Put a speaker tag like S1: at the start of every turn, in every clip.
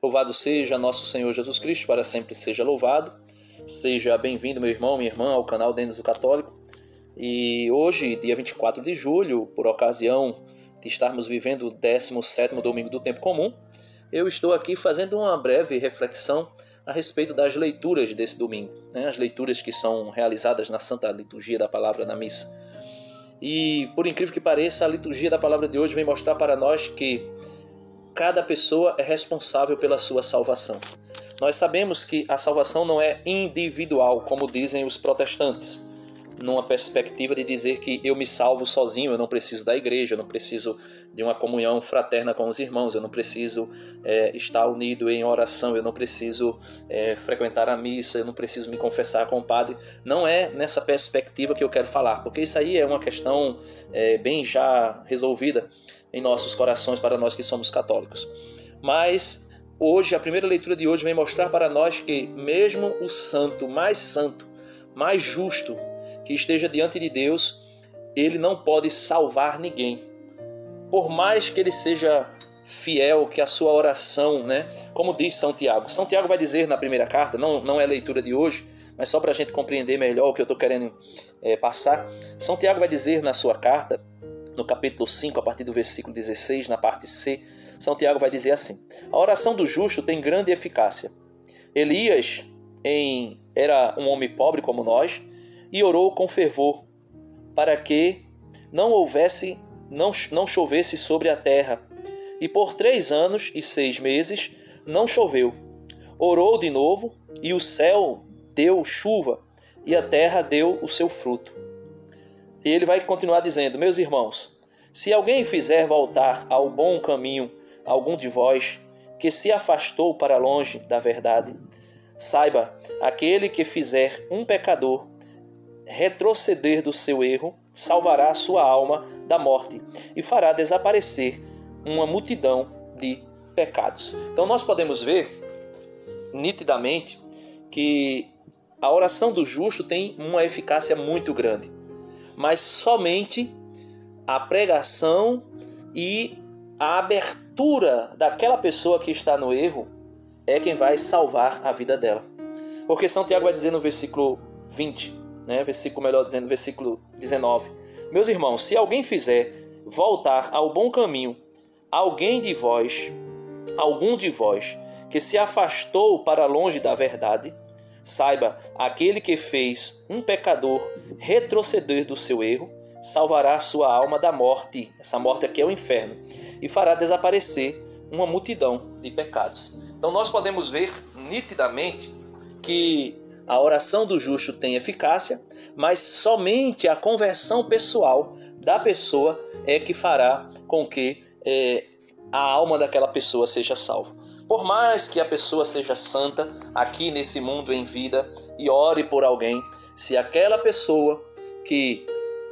S1: Louvado seja nosso Senhor Jesus Cristo, para sempre seja louvado. Seja bem-vindo, meu irmão, minha irmã, ao canal Denis do Católico. E hoje, dia 24 de julho, por ocasião de estarmos vivendo o 17º domingo do tempo comum, eu estou aqui fazendo uma breve reflexão a respeito das leituras desse domingo, as leituras que são realizadas na Santa Liturgia da Palavra na Missa. E, por incrível que pareça, a liturgia da Palavra de hoje vem mostrar para nós que cada pessoa é responsável pela sua salvação. Nós sabemos que a salvação não é individual, como dizem os protestantes, numa perspectiva de dizer que eu me salvo sozinho, eu não preciso da igreja, eu não preciso de uma comunhão fraterna com os irmãos, eu não preciso estar unido em oração, eu não preciso frequentar a missa, eu não preciso me confessar com o padre. Não é nessa perspectiva que eu quero falar, porque isso aí é uma questão bem já resolvida em nossos corações para nós que somos católicos. Mas hoje, a primeira leitura de hoje vem mostrar para nós que mesmo o santo, mais justo que esteja diante de Deus, ele não pode salvar ninguém. Por mais que ele seja fiel, que a sua oração, como diz São Tiago. São Tiago vai dizer na primeira carta, não é a leitura de hoje, mas só para a gente compreender melhor o que eu estou querendo passar. São Tiago vai dizer na sua carta, no capítulo 5, a partir do versículo 16, na parte C, São Tiago vai dizer assim: a oração do justo tem grande eficácia. Elias era um homem pobre como nós e orou com fervor para que não chovesse sobre a terra. E por 3 anos e 6 meses não choveu. Orou de novo e o céu deu chuva e a terra deu o seu fruto. E ele vai continuar dizendo: meus irmãos, se alguém fizer voltar ao bom caminho algum de vós que se afastou para longe da verdade, saiba, aquele que fizer um pecador retroceder do seu erro, salvará a sua alma da morte e fará desaparecer uma multidão de pecados. Então nós podemos ver nitidamente que a oração do justo tem uma eficácia muito grande, mas somente a pregação e a abertura daquela pessoa que está no erro é quem vai salvar a vida dela. Porque São Tiago vai dizer no versículo 20, versículo 19: meus irmãos, se alguém fizer voltar ao bom caminho algum de vós que se afastou para longe da verdade, saiba, aquele que fez um pecador retroceder do seu erro, salvará sua alma da morte, essa morte aqui é o inferno, e fará desaparecer uma multidão de pecados. Então nós podemos ver nitidamente que a oração do justo tem eficácia, mas somente a conversão pessoal da pessoa é que fará com que a alma daquela pessoa seja salva. Por mais que a pessoa seja santa aqui nesse mundo em vida e ore por alguém, se aquela pessoa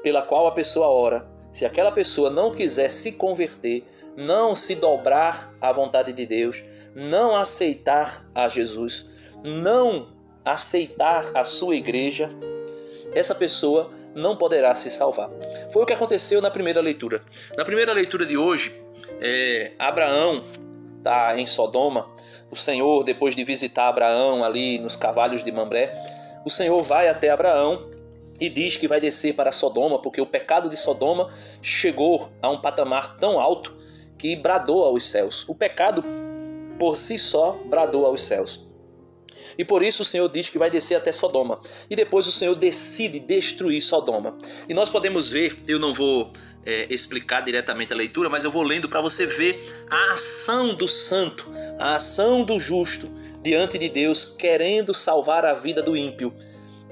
S1: pela qual a pessoa ora, se aquela pessoa não quiser se converter, não se dobrar à vontade de Deus, não aceitar a Jesus, não aceitar a sua igreja, essa pessoa não poderá se salvar. Foi o que aconteceu na primeira leitura. Na primeira leitura de hoje, Abraão está em Sodoma. O Senhor, depois de visitar Abraão ali nos cavalos de Mamré, o Senhor vai até Abraão e diz que vai descer para Sodoma, porque o pecado de Sodoma chegou a um patamar tão alto que bradou aos céus. O pecado por si só bradou aos céus. E por isso o Senhor diz que vai descer até Sodoma. E depois o Senhor decide destruir Sodoma. E nós podemos ver, eu não vou explicar diretamente a leitura, mas eu vou lendo para você ver a ação do santo, a ação do justo diante de Deus, querendo salvar a vida do ímpio.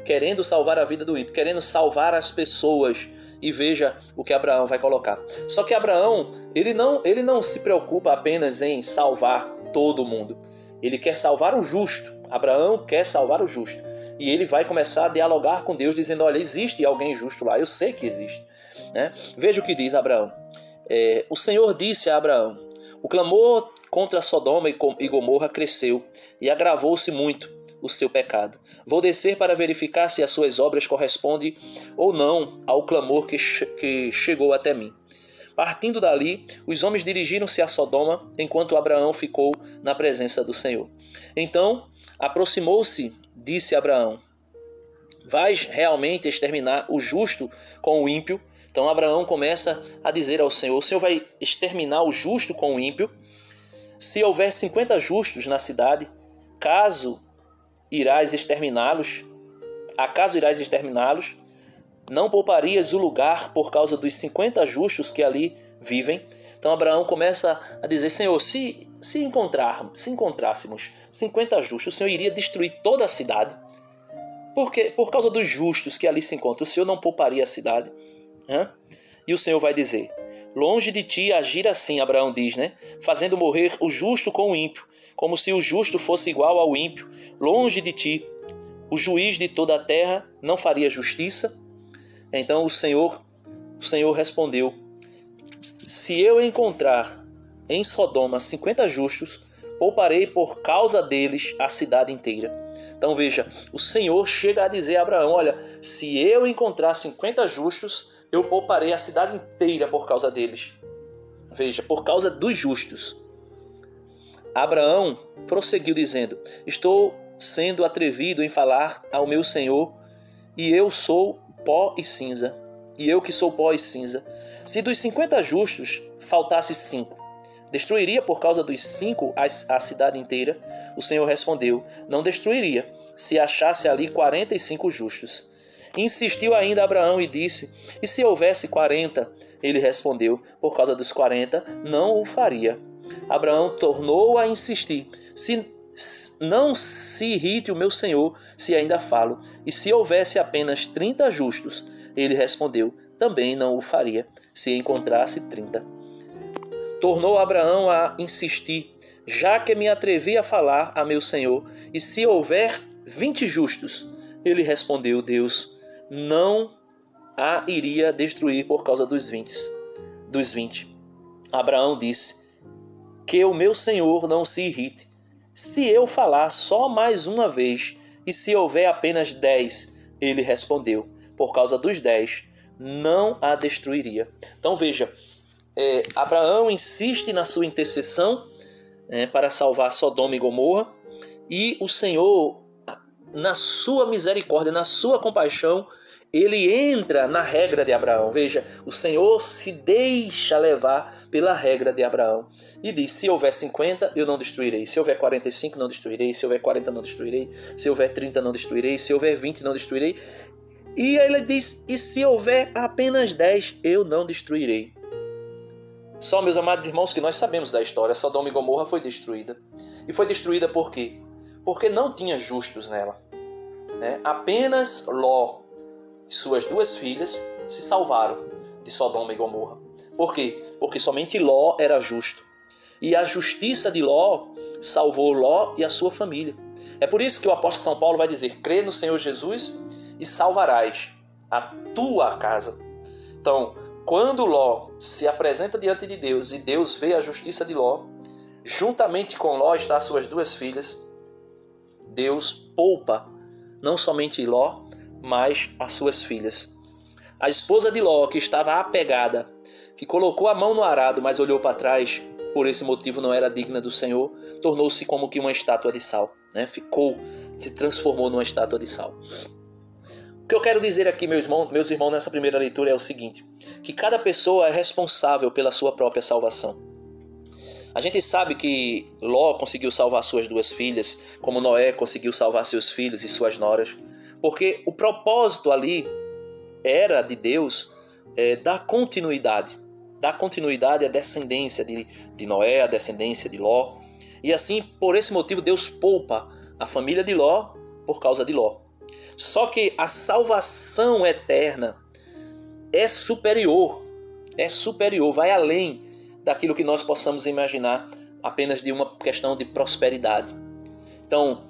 S1: Querendo salvar as pessoas. E veja o que Abraão vai colocar. Só que Abraão, ele não se preocupa apenas em salvar todo mundo. Ele quer salvar o justo. Abraão quer salvar o justo. E ele vai começar a dialogar com Deus, dizendo: olha, existe alguém justo lá, eu sei que existe. Veja o que diz Abraão. O Senhor disse a Abraão: o clamor contra Sodoma e Gomorra cresceu e agravou-se muito o seu pecado. Vou descer para verificar se as suas obras correspondem ou não ao clamor que chegou até mim. Partindo dali, os homens dirigiram-se a Sodoma, enquanto Abraão ficou na presença do Senhor. Então, aproximou-se, disse Abraão: vais realmente exterminar o justo com o ímpio? Então Abraão começa a dizer ao Senhor: o Senhor vai exterminar o justo com o ímpio? Se houver 50 justos na cidade, acaso irás exterminá-los? Não pouparias o lugar por causa dos 50 justos que ali vivem? Então Abraão começa a dizer: Senhor, se encontrássemos 50 justos, o Senhor iria destruir toda a cidade? Por causa dos justos que ali se encontram, o Senhor não pouparia a cidade? E o Senhor vai dizer: longe de ti agir assim, Abraão diz, fazendo morrer o justo com o ímpio, como se o justo fosse igual ao ímpio. Longe de ti, o juiz de toda a terra não faria justiça? Então o Senhor respondeu: se eu encontrar em Sodoma 50 justos, pouparei por causa deles a cidade inteira. Então veja, o Senhor chega a dizer a Abraão: olha, se eu encontrar 50 justos, eu pouparei a cidade inteira por causa deles. Veja, por causa dos justos. Abraão prosseguiu dizendo: estou sendo atrevido em falar ao meu Senhor, e eu sou pó e cinza. E eu que sou pó e cinza. Se dos 50 justos faltasse 5, destruiria por causa dos 5 a cidade inteira? O Senhor respondeu: não destruiria, se achasse ali 45 justos. Insistiu ainda Abraão e disse: e se houvesse 40? Ele respondeu: por causa dos 40 não o faria. Abraão tornou a insistir: não se irrite o meu senhor se ainda falo. E se houvesse apenas 30 justos? Ele respondeu: também não o faria, se encontrasse 30. Tornou Abraão a insistir: já que me atrevi a falar a meu senhor, e se houver 20 justos? Ele respondeu: Deus não a iria destruir por causa dos 20. Abraão disse: que o meu senhor não se irrite, se eu falar só mais uma vez, e se houver apenas 10? Ele respondeu: por causa dos 10 não a destruiria. Então veja, Abraão insiste na sua intercessão para salvar Sodoma e Gomorra, e o Senhor, na sua misericórdia, na sua compaixão, ele entra na regra de Abraão. Veja, o Senhor se deixa levar pela regra de Abraão e diz: se houver 50, eu não destruirei. Se houver 45, não destruirei. Se houver 40, não destruirei. Se houver 30, não destruirei. Se houver 20, não destruirei. E ele diz: e se houver apenas 10, eu não destruirei. Só, meus amados irmãos, que nós sabemos da história, Sodoma e Gomorra foi destruída. E foi destruída por quê? Porque não tinha justos nela. Apenas Ló e suas 2 filhas se salvaram de Sodoma e Gomorra. Por quê? Porque somente Ló era justo. E a justiça de Ló salvou Ló e a sua família. É por isso que o apóstolo São Paulo vai dizer: crê no Senhor Jesus e salvarás a tua casa. Então, quando Ló se apresenta diante de Deus e Deus vê a justiça de Ló, juntamente com Ló está as suas 2 filhas, Deus poupa não somente Ló, mas as suas filhas. A esposa de Ló, que estava apegada, que colocou a mão no arado, mas olhou para trás, por esse motivo não era digna do Senhor, tornou-se como que uma estátua de sal. Se transformou numa estátua de sal. O que eu quero dizer aqui, meus irmãos, nessa primeira leitura é o seguinte: que cada pessoa é responsável pela sua própria salvação. A gente sabe que Ló conseguiu salvar suas 2 filhas, como Noé conseguiu salvar seus filhos e suas noras, porque o propósito ali era de Deus dar continuidade à descendência de Noé, à descendência de Ló. E assim, por esse motivo, Deus poupa a família de Ló por causa de Ló. Só que a salvação eterna é superior, vai além daquilo que nós possamos imaginar apenas de uma questão de prosperidade. Então,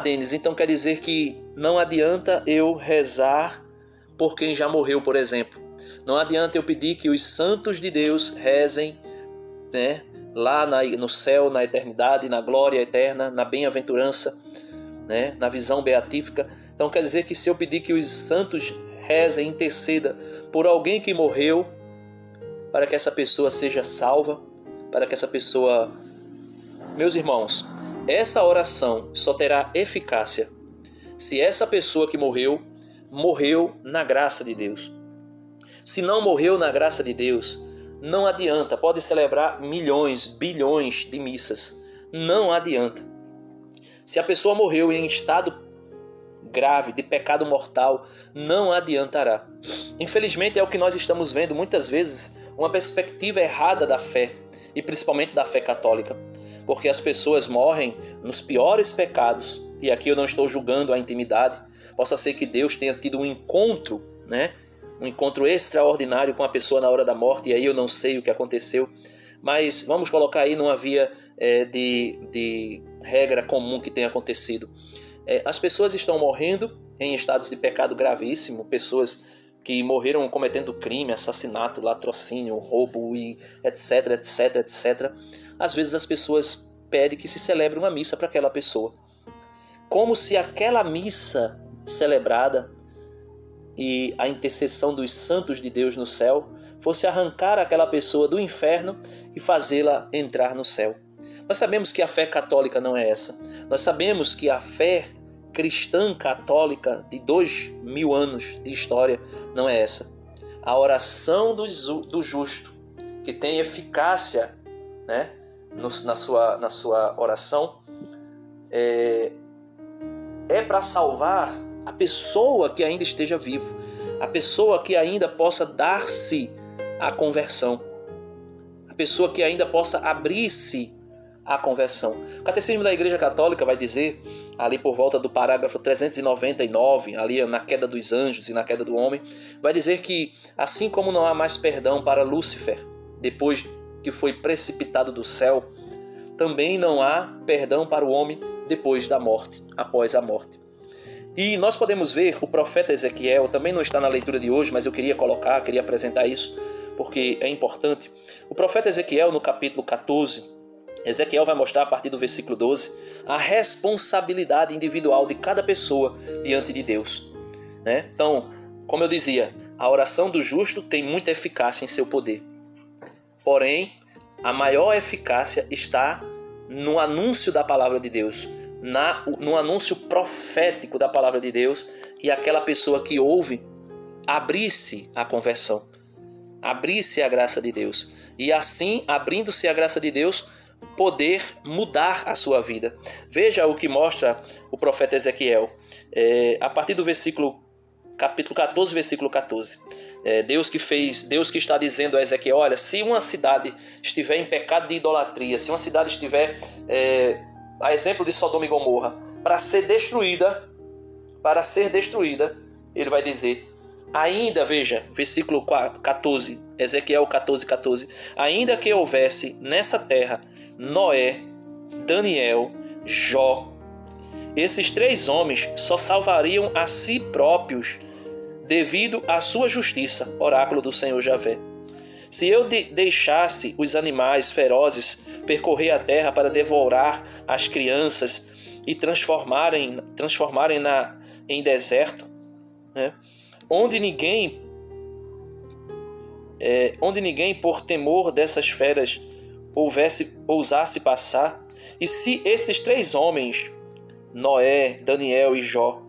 S1: Denis, então quer dizer que não adianta eu rezar por quem já morreu, por exemplo. Não adianta eu pedir que os santos de Deus rezem, lá no céu, na eternidade, na glória eterna, na bem-aventurança, na visão beatífica. Então quer dizer que se eu pedir que os santos rezem, interceda por alguém que morreu, para que essa pessoa seja salva, para que essa pessoa... Meus irmãos, essa oração só terá eficácia se essa pessoa que morreu, morreu na graça de Deus. Se não morreu na graça de Deus, não adianta. Pode celebrar milhões, bilhões de missas. Não adianta. Se a pessoa morreu em estado grave, de pecado mortal, não adiantará. Infelizmente é o que nós estamos vendo muitas vezes, uma perspectiva errada da fé, e principalmente da fé católica. Porque as pessoas morrem nos piores pecados, e aqui eu não estou julgando a intimidade, possa ser que Deus tenha tido um encontro, um encontro extraordinário com a pessoa na hora da morte, e aí eu não sei o que aconteceu, mas vamos colocar aí numa via de regra comum que tenha acontecido. As pessoas estão morrendo em estados de pecado gravíssimo, pessoas que morreram cometendo crime, assassinato, latrocínio, roubo, e etc, etc, etc. Às vezes as pessoas pedem que se celebre uma missa para aquela pessoa, como se aquela missa celebrada e a intercessão dos santos de Deus no céu fosse arrancar aquela pessoa do inferno e fazê-la entrar no céu. Nós sabemos que a fé católica não é essa. Nós sabemos que a fé cristã católica de 2000 anos de história não é essa. A oração do justo, que tem eficácia, na sua oração, é para salvar a pessoa que ainda esteja vivo, a pessoa que ainda possa dar-se à conversão, a pessoa que ainda possa abrir-se à conversão. O Catecismo da Igreja Católica vai dizer, ali por volta do parágrafo 399, ali na queda dos anjos e na queda do homem, vai dizer que assim como não há mais perdão para Lúcifer, depois que foi precipitado do céu, também não há perdão para o homem depois da morte, após a morte. E nós podemos ver o profeta Ezequiel, também não está na leitura de hoje, mas eu queria apresentar isso, porque é importante. O profeta Ezequiel, no capítulo 14, Ezequiel vai mostrar a partir do versículo 12 a responsabilidade individual de cada pessoa diante de Deus. Então, como eu dizia, a oração do justo tem muita eficácia em seu poder. Porém, a maior eficácia está no anúncio da palavra de Deus, no anúncio profético da palavra de Deus, e aquela pessoa que ouve abrir-se à conversão, abrir-se à graça de Deus, e assim, abrindo-se à graça de Deus, poder mudar a sua vida. Veja o que mostra o profeta Ezequiel, a partir do capítulo 14, versículo 14. Deus que está dizendo a Ezequiel: olha, se uma cidade estiver em pecado de idolatria, se uma cidade estiver, a exemplo de Sodoma e Gomorra, para ser destruída, ele vai dizer, ainda, veja, versículo 14, Ezequiel 14, 14, ainda que houvesse nessa terra Noé, Daniel, Jó, esses 3 homens só salvariam a si próprios devido à sua justiça, oráculo do Senhor Javé. Se eu deixasse os animais ferozes percorrer a terra para devorar as crianças e transformarem em deserto, onde ninguém por temor dessas feras ousasse passar, e se esses 3 homens, Noé, Daniel e Jó,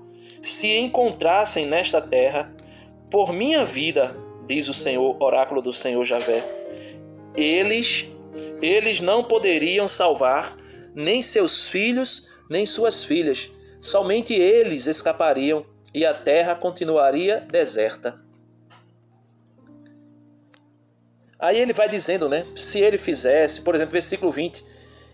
S1: se encontrassem nesta terra, por minha vida, diz o Senhor, oráculo do Senhor Javé, eles não poderiam salvar nem seus filhos, nem suas filhas. Somente eles escapariam e a terra continuaria deserta. Aí ele vai dizendo, se ele fizesse, por exemplo, versículo 20,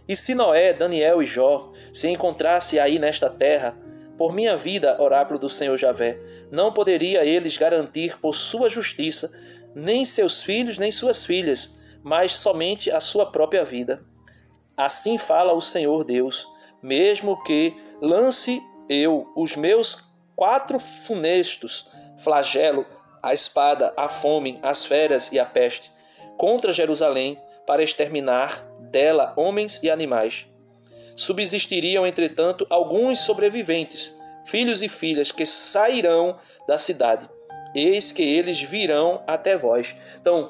S1: e se Noé, Daniel e Jó se encontrassem aí nesta terra, por minha vida, oráculo do Senhor Javé, não poderia eles garantir por sua justiça nem seus filhos nem suas filhas, mas somente a sua própria vida. Assim fala o Senhor Deus, mesmo que lance eu os meus 4 funestos flagelo, a espada, a fome, as feras e a peste, contra Jerusalém, para exterminar dela homens e animais. Subsistiriam, entretanto, alguns sobreviventes, filhos e filhas, que sairão da cidade. Eis que eles virão até vós. Então,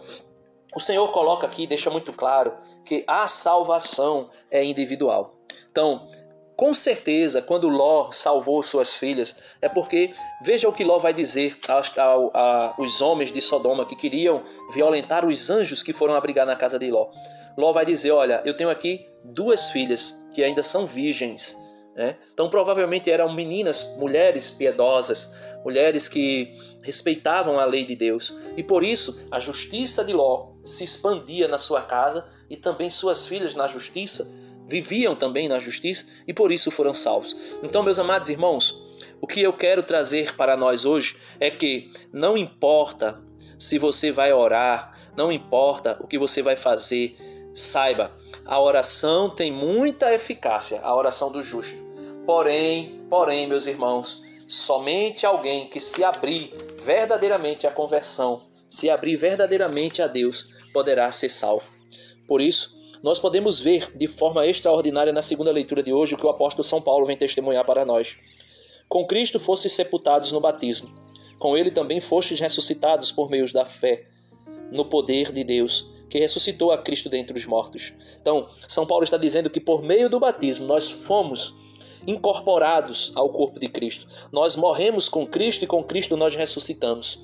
S1: O Senhor coloca aqui, deixa muito claro que a salvação é individual. Então, com certeza, quando Ló salvou suas filhas, é porque, veja o que Ló vai dizer aos homens de Sodoma que queriam violentar os anjos que foram abrigar na casa de Ló. Ló vai dizer, olha, eu tenho aqui 2 filhas que ainda são virgens, né? Então provavelmente eram meninas, mulheres piedosas, mulheres que respeitavam a lei de Deus. E por isso a justiça de Ló se expandia na sua casa e também suas filhas na justiça, viviam também na justiça e por isso foram salvos. Então, meus amados irmãos, o que eu quero trazer para nós hoje é que não importa se você vai orar, não importa o que você vai fazer, saiba, a oração tem muita eficácia, a oração do justo. Porém, meus irmãos, somente alguém que se abrir verdadeiramente à conversão, se abrir verdadeiramente a Deus, poderá ser salvo. Por isso, nós podemos ver de forma extraordinária na segunda leitura de hoje o que o apóstolo São Paulo vem testemunhar para nós. Com Cristo fostes sepultados no batismo. Com ele também fostes ressuscitados por meio da fé no poder de Deus, que ressuscitou a Cristo dentre os mortos. Então, São Paulo está dizendo que por meio do batismo nós fomos incorporados ao corpo de Cristo. Nós morremos com Cristo e com Cristo nós ressuscitamos.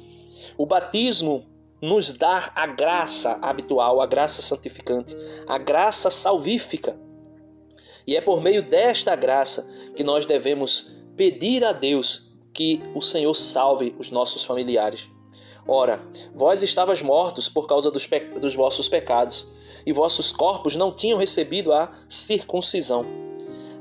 S1: O batismo nos dá a graça habitual, a graça santificante, a graça salvífica. E é por meio desta graça que nós devemos pedir a Deus que o Senhor salve os nossos familiares. Ora, vós estavas mortos por causa dos vossos pecados, e vossos corpos não tinham recebido a circuncisão,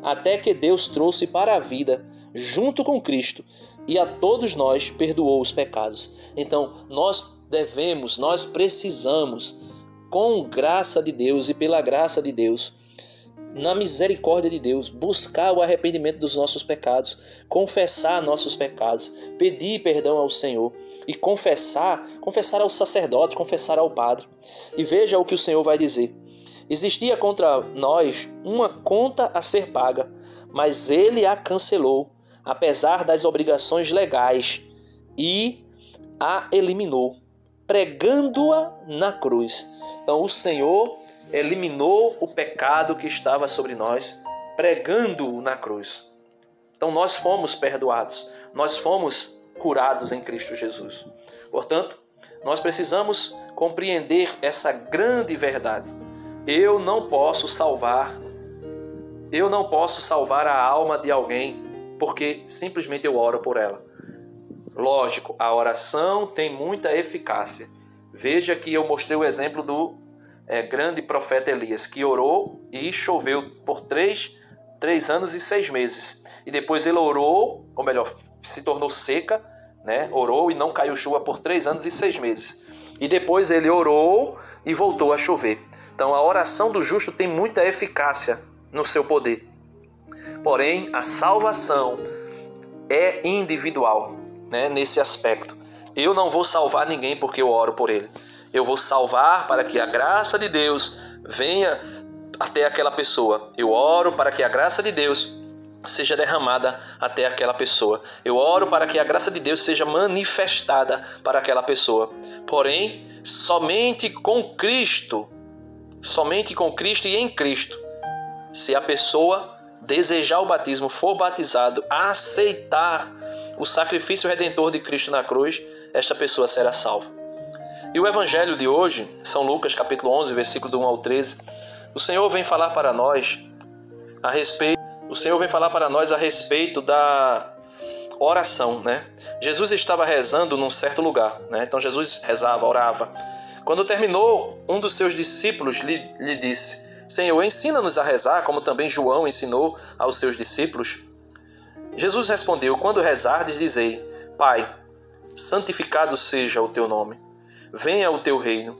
S1: até que Deus trouxe para a vida, junto com Cristo, e a todos nós perdoou os pecados. Então, nós precisamos, com graça de Deus e pela graça de Deus, na misericórdia de Deus, buscar o arrependimento dos nossos pecados, confessar nossos pecados, pedir perdão ao Senhor e confessar ao sacerdote, confessar ao padre. E veja o que o Senhor vai dizer. Existia contra nós uma conta a ser paga, mas ele a cancelou, apesar das obrigações legais, e a eliminou, pregando-a na cruz. Então o Senhor eliminou o pecado que estava sobre nós, pregando-o na cruz. Então nós fomos perdoados, nós fomos curados em Cristo Jesus. Portanto, nós precisamos compreender essa grande verdade. Eu não posso salvar a alma de alguém porque simplesmente eu oro por ela. Lógico, a oração tem muita eficácia. Veja que eu mostrei o exemplo do grande profeta Elias, que orou e choveu por 3 anos e 6 meses. E depois ele orou, ou melhor, se tornou seca, né? Orou e não caiu chuva por 3 anos e 6 meses. E depois ele orou e voltou a chover. Então a oração do justo tem muita eficácia no seu poder. Porém, a salvação é individual, né, nesse aspecto. Eu não vou salvar ninguém porque eu oro por ele. Eu vou salvar para que a graça de Deus venha até aquela pessoa. Eu oro para que a graça de Deus seja derramada até aquela pessoa. Eu oro para que a graça de Deus seja manifestada para aquela pessoa. Porém, somente com Cristo e em Cristo, se a pessoa desejar o batismo, for batizado, aceitar o sacrifício redentor de Cristo na cruz, esta pessoa será salva. E o evangelho de hoje, São Lucas capítulo 11, versículo do 1 ao 13, o Senhor vem falar para nós a respeito da oração, né? Jesus estava rezando num certo lugar, né? Então Jesus rezava, orava. Quando terminou, um dos seus discípulos lhe disse: Senhor, ensina-nos a rezar, como também João ensinou aos seus discípulos. Jesus respondeu: quando rezardes, dizei: Pai, santificado seja o teu nome. Venha o teu reino.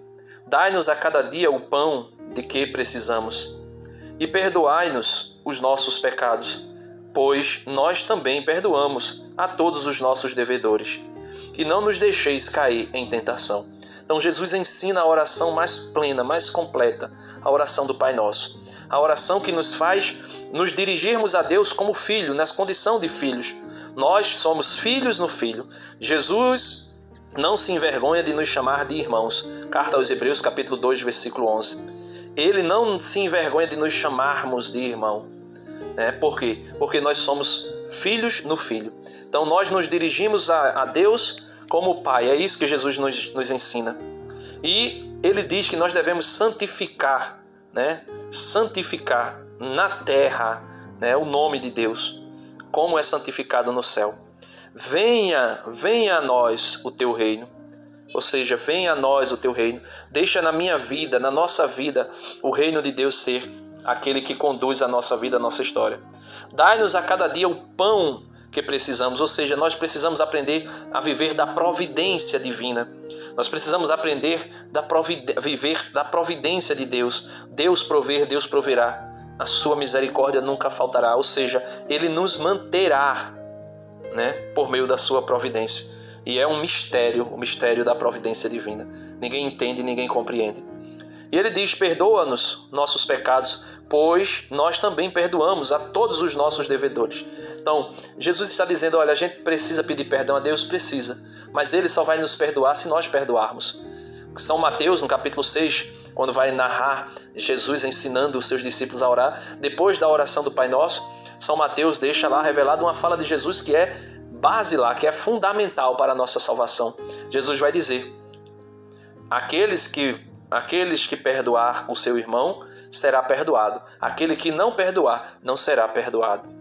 S1: Dai-nos a cada dia o pão de que precisamos. E perdoai-nos os nossos pecados, pois nós também perdoamos a todos os nossos devedores. E não nos deixeis cair em tentação. Então Jesus ensina a oração mais plena, mais completa, a oração do Pai Nosso. A oração que nos faz nos dirigirmos a Deus como filho, nas condições de filhos. Nós somos filhos no Filho. Jesus não se envergonha de nos chamar de irmãos. Carta aos Hebreus, capítulo 2, versículo 11. Ele não se envergonha de nos chamarmos de irmão. Por quê? Porque nós somos filhos no Filho. Então nós nos dirigimos a Deus como Pai. É isso que Jesus nos ensina. E ele diz que nós devemos santificar, santificar na terra, o nome de Deus, como é santificado no céu. Venha a nós o teu reino. Ou seja, venha a nós o teu reino. Deixa na minha vida, na nossa vida, o reino de Deus ser aquele que conduz a nossa vida, a nossa história. Dai-nos a cada dia o pão que precisamos. Ou seja, nós precisamos aprender a viver da providência divina. Nós precisamos aprender viver da providência de Deus. Deus prover, Deus proverá. A sua misericórdia nunca faltará. Ou seja, ele nos manterá, por meio da sua providência. E é um mistério, o mistério da providência divina. Ninguém entende, ninguém compreende. E ele diz: perdoa-nos nossos pecados, pois nós também perdoamos a todos os nossos devedores. Então, Jesus está dizendo, olha, a gente precisa pedir perdão a Deus, precisa. Mas ele só vai nos perdoar se nós perdoarmos. São Mateus, no capítulo 6, quando vai narrar Jesus ensinando os seus discípulos a orar, depois da oração do Pai Nosso, São Mateus deixa lá revelado uma fala de Jesus que é base lá, que é fundamental para a nossa salvação. Jesus vai dizer: aqueles que perdoar o seu irmão será perdoado. Aquele que não perdoar não será perdoado.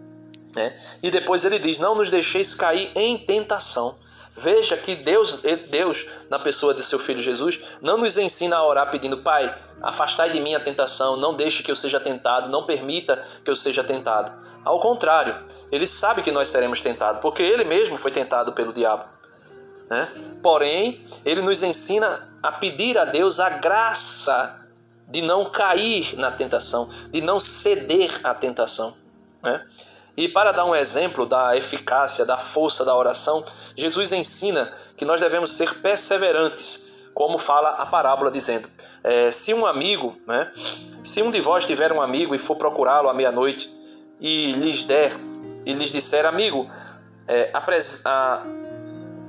S1: E depois ele diz: não nos deixeis cair em tentação. Veja que Deus, na pessoa de seu Filho Jesus, não nos ensina a orar pedindo: Pai, afastai de mim a tentação, não deixe que eu seja tentado, não permita que eu seja tentado. Ao contrário, ele sabe que nós seremos tentados, porque ele mesmo foi tentado pelo diabo. Porém, ele nos ensina a pedir a Deus a graça de não cair na tentação, de não ceder à tentação. E para dar um exemplo da eficácia, da força da oração, Jesus ensina que nós devemos ser perseverantes, como fala a parábola dizendo: se um de vós tiver um amigo e for procurá-lo à meia-noite e lhes disser: amigo,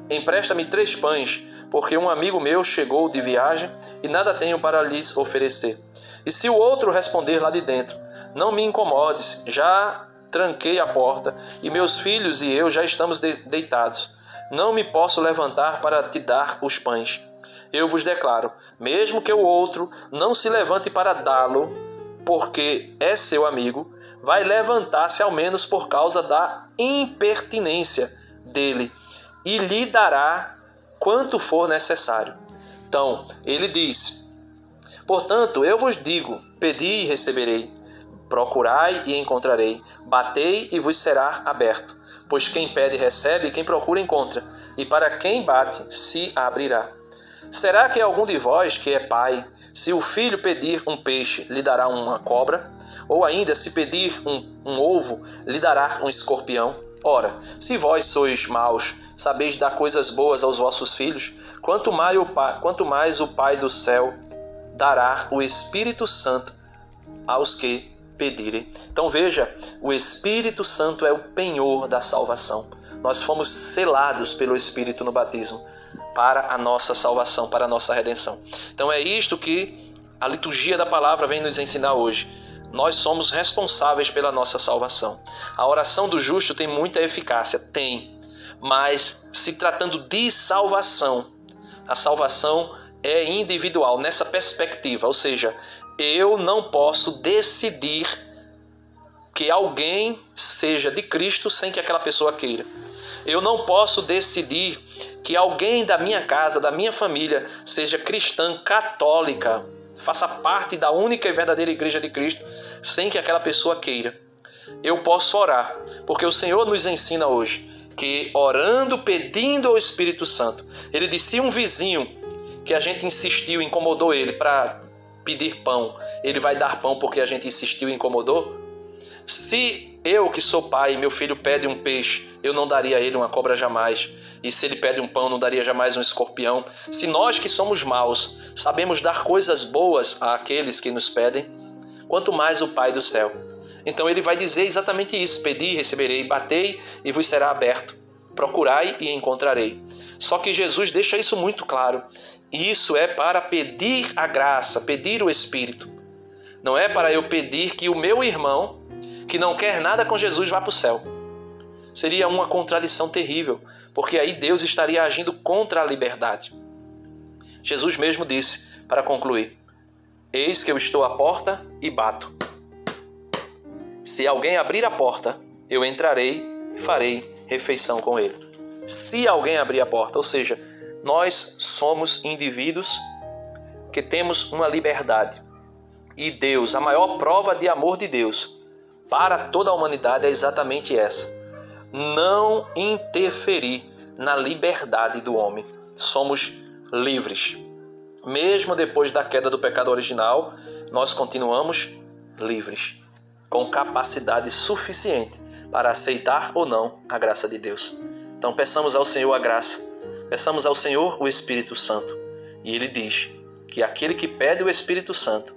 S1: empresta-me 3 pães, porque um amigo meu chegou de viagem e nada tenho para lhes oferecer. E se o outro responder lá de dentro: não me incomodes, já tranquei a porta e meus filhos e eu já estamos deitados, não me posso levantar para te dar os pães. Eu vos declaro, mesmo que o outro não se levante para dá-lo, porque é seu amigo, vai levantar-se ao menos por causa da impertinência dele e lhe dará quanto for necessário. Então, ele diz: portanto, eu vos digo, pedi e receberei, procurai e encontrarei, batei e vos será aberto. Pois quem pede recebe, e quem procura encontra, e para quem bate se abrirá. Será que algum de vós que é pai, se o filho pedir um peixe, lhe dará uma cobra? Ou ainda, se pedir um ovo, lhe dará um escorpião? Ora, se vós sois maus, sabeis dar coisas boas aos vossos filhos, quanto mais o Pai do céu dará o Espírito Santo aos que pedirem. Então veja, o Espírito Santo é o penhor da salvação. Nós fomos selados pelo Espírito no batismo para a nossa salvação, para a nossa redenção. Então é isto que a liturgia da palavra vem nos ensinar hoje. Nós somos responsáveis pela nossa salvação. A oração do justo tem muita eficácia, tem, mas se tratando de salvação, a salvação é individual nessa perspectiva, ou seja, eu não posso decidir que alguém seja de Cristo sem que aquela pessoa queira. Eu não posso decidir que alguém da minha casa, da minha família, seja cristã católica, faça parte da única e verdadeira igreja de Cristo, sem que aquela pessoa queira. Eu posso orar, porque o Senhor nos ensina hoje que orando, pedindo ao Espírito Santo, ele disse: um vizinho que a gente insistiu, incomodou ele para pedir pão, ele vai dar pão porque a gente insistiu e incomodou? Se eu que sou pai, meu filho pede um peixe, eu não daria a ele uma cobra jamais. E se ele pede um pão, não daria jamais um escorpião. Se nós que somos maus sabemos dar coisas boas àqueles que nos pedem, quanto mais o Pai do céu. Então ele vai dizer exatamente isso: pedi e receberei, batei e vos será aberto. procurai e encontrarei. Só que Jesus deixa isso muito claro. Isso é para pedir a graça, pedir o Espírito. Não é para eu pedir que o meu irmão, que não quer nada com Jesus, vá para o céu. Seria uma contradição terrível, porque aí Deus estaria agindo contra a liberdade. Jesus mesmo disse, para concluir: eis que eu estou à porta e bato. Se alguém abrir a porta, eu entrarei e farei refeição com ele. Se alguém abrir a porta, ou seja, nós somos indivíduos que temos uma liberdade. E Deus, a maior prova de amor de Deus para toda a humanidade é exatamente essa: não interferir na liberdade do homem. Somos livres. Mesmo depois da queda do pecado original, nós continuamos livres, com capacidade suficiente para aceitar ou não a graça de Deus. Então peçamos ao Senhor a graça, peçamos ao Senhor o Espírito Santo. E Ele diz que aquele que pede o Espírito Santo,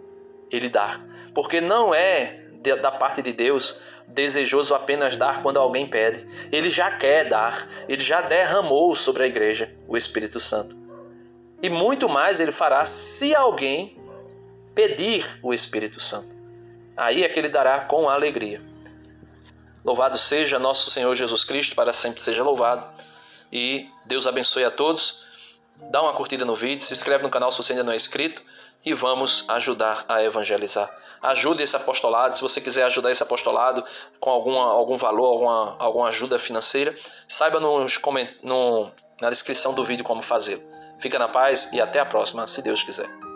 S1: Ele dá. Porque não é da parte de Deus desejoso apenas dar quando alguém pede. Ele já quer dar, Ele já derramou sobre a igreja o Espírito Santo. E muito mais Ele fará se alguém pedir o Espírito Santo. Aí é que Ele dará com alegria. Louvado seja nosso Senhor Jesus Cristo, para sempre seja louvado. E Deus abençoe a todos. Dá uma curtida no vídeo, se inscreve no canal se você ainda não é inscrito e vamos ajudar a evangelizar. Ajude esse apostolado. Se você quiser ajudar esse apostolado com algum valor, alguma ajuda financeira, saiba na descrição do vídeo como fazê-lo. Fica na paz e até a próxima, se Deus quiser.